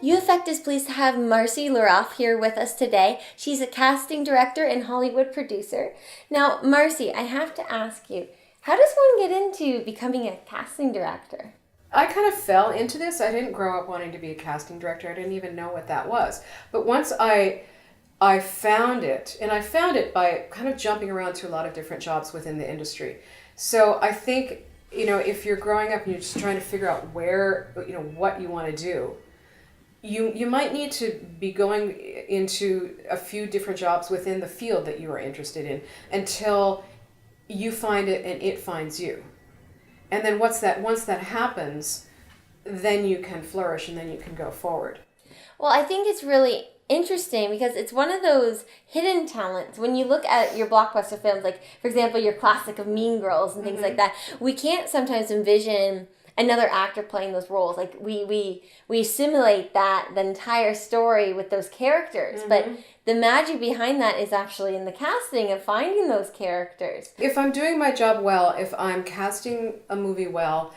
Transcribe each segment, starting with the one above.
UEffect is pleased to have Marci Liroff here with us today. She's a casting director and Hollywood producer. Now, Marci, I have to ask you, how does one get into becoming a casting director? I kind of fell into this. I didn't grow up wanting to be a casting director. I didn't even know what that was. But once I found it, and I found it by kind of jumping around to a lot of different jobs within the industry. So I think, if you're growing up and you're just trying to figure out where, what you want to do, you might need to be going into a few different jobs within the field that you are interested in until you find it and it finds you. And then once that happens, then you can flourish and then you can go forward. Well, I think it's really interesting because it's one of those hidden talents. When you look at your blockbuster films, like, for example, your classic of Mean Girls and things like that, we can't sometimes envision another actor playing those roles. Like, we assimilate the entire story with those characters, but the magic behind that is actually in the casting and finding those characters. If I'm doing my job well, if I'm casting a movie well,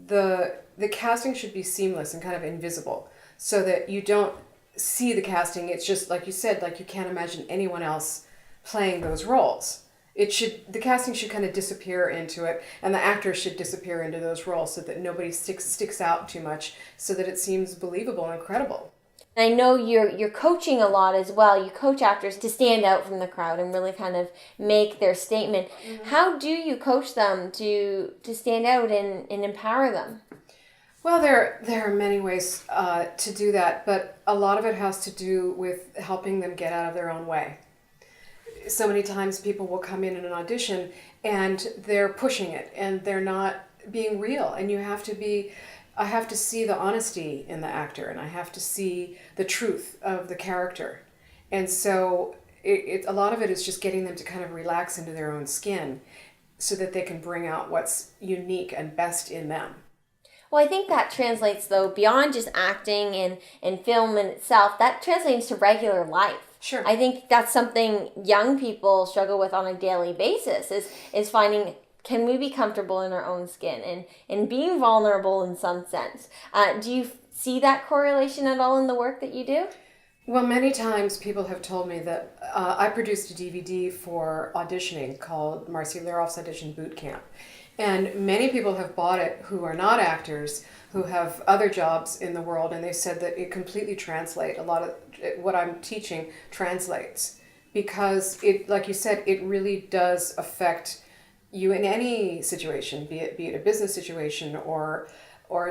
the casting should be seamless and kind of invisible so that you don't see the casting. It's just, like you said, like you can't imagine anyone else playing those roles. The casting should kind of disappear into it, and the actors should disappear into those roles so that nobody sticks out too much, so that it seems believable and credible. I know you're coaching a lot as well. You coach actors to stand out from the crowd and really kind of make their statement. How do you coach them to stand out and empower them? Well, there are many ways to do that, but a lot of it has to do with helping them get out of their own way. So many times people will come in an audition and they're pushing it and they're not being real, and I have to see the honesty in the actor, and I have to see the truth of the character. And so a lot of it is just getting them to kind of relax into their own skin so that they can bring out what's unique and best in them. Well, I think that translates, though, beyond just acting and film in itself, that translates to regular life. Sure. I think that's something young people struggle with on a daily basis, is finding, can we be comfortable in our own skin and being vulnerable in some sense. Do you see that correlation at all in the work that you do? Well, many times people have told me that I produced a DVD for auditioning called Marci Liroff's Audition Boot Camp. And many people have bought it who are not actors, who have other jobs in the world, and they said that it completely translates. A lot of what I'm teaching translates because it, like you said, it really does affect you in any situation, be it a business situation or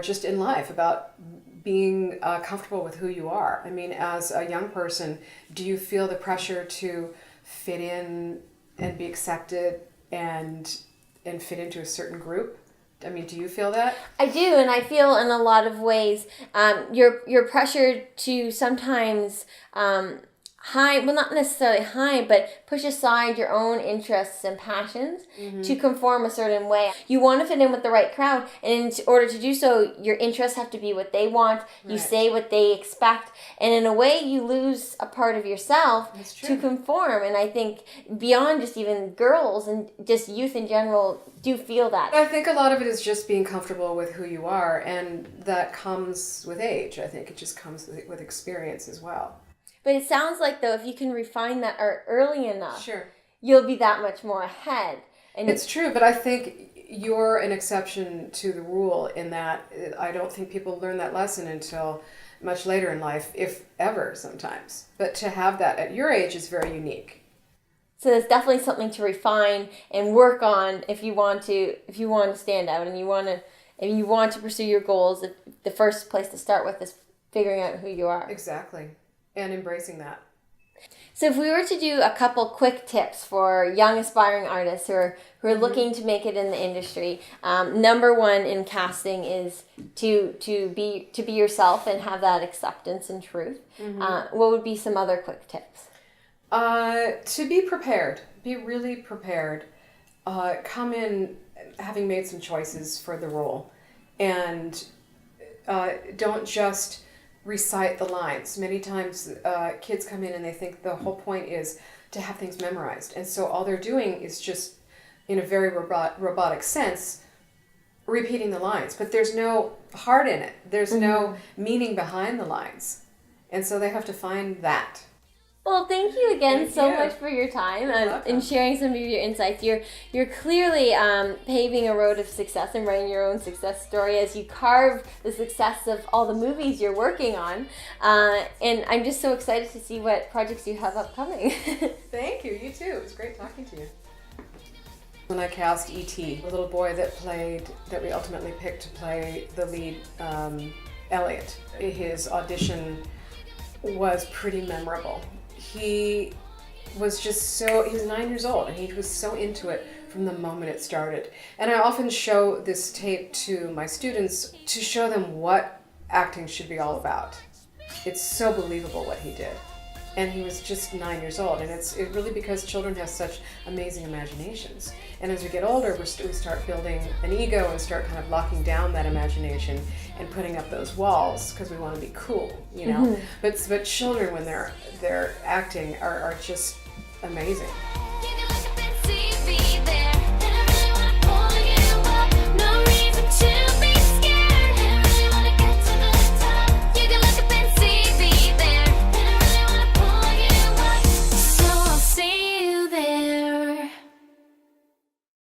just in life, about being comfortable with who you are. I mean, as a young person, do you feel the pressure to fit in and be accepted and fit into a certain group? I mean, do you feel that? I do, and I feel in a lot of ways you're pressured to sometimes hide, well, not necessarily hide, but push aside your own interests and passions to conform a certain way. You want to fit in with the right crowd, and in order to do so, your interests have to be what they want. You say what they expect, and in a way, you lose a part of yourself to conform. And I think beyond just even girls and just youth in general do feel that. I think a lot of it is just being comfortable with who you are, and that comes with age. I think it just comes with experience as well. But it sounds like, though, if you can refine that art early enough, sure, you'll be that much more ahead. And it's true, but I think you're an exception to the rule in that I don't think people learn that lesson until much later in life, if ever, sometimes. But to have that at your age is very unique. So there's definitely something to refine and work on if you want to stand out and you want to pursue your goals. The first place to start with is figuring out who you are. Exactly. And embracing that. So if we were to do a couple quick tips for young aspiring artists who are looking to make it in the industry, number one in casting is to be yourself and have that acceptance and truth. What would be some other quick tips? To be prepared. Be really prepared. Come in having made some choices for the role, and don't just recite the lines. Many times kids come in and they think the whole point is to have things memorized, and so all they're doing is just, in a very robotic sense, repeating the lines, but there's no heart in it. There's no meaning behind the lines. And so they have to find that. Well, thank you again so much for your time and sharing some of your insights. You're clearly paving a road of success and writing your own success story as you carve the success of all the movies you're working on. And I'm just so excited to see what projects you have upcoming. Thank you. You too. It was great talking to you. When I cast E.T., the little boy that we ultimately picked to play the lead, Elliot, his audition was pretty memorable. He was 9 years old, and he was so into it from the moment it started. And I often show this tape to my students to show them what acting should be all about. It's so believable what he did. And he was just 9 years old, and it's really because children have such amazing imaginations. And as we get older, we start building an ego and start kind of locking down that imagination and putting up those walls because we want to be cool, you know. But children, when they're acting, are just amazing.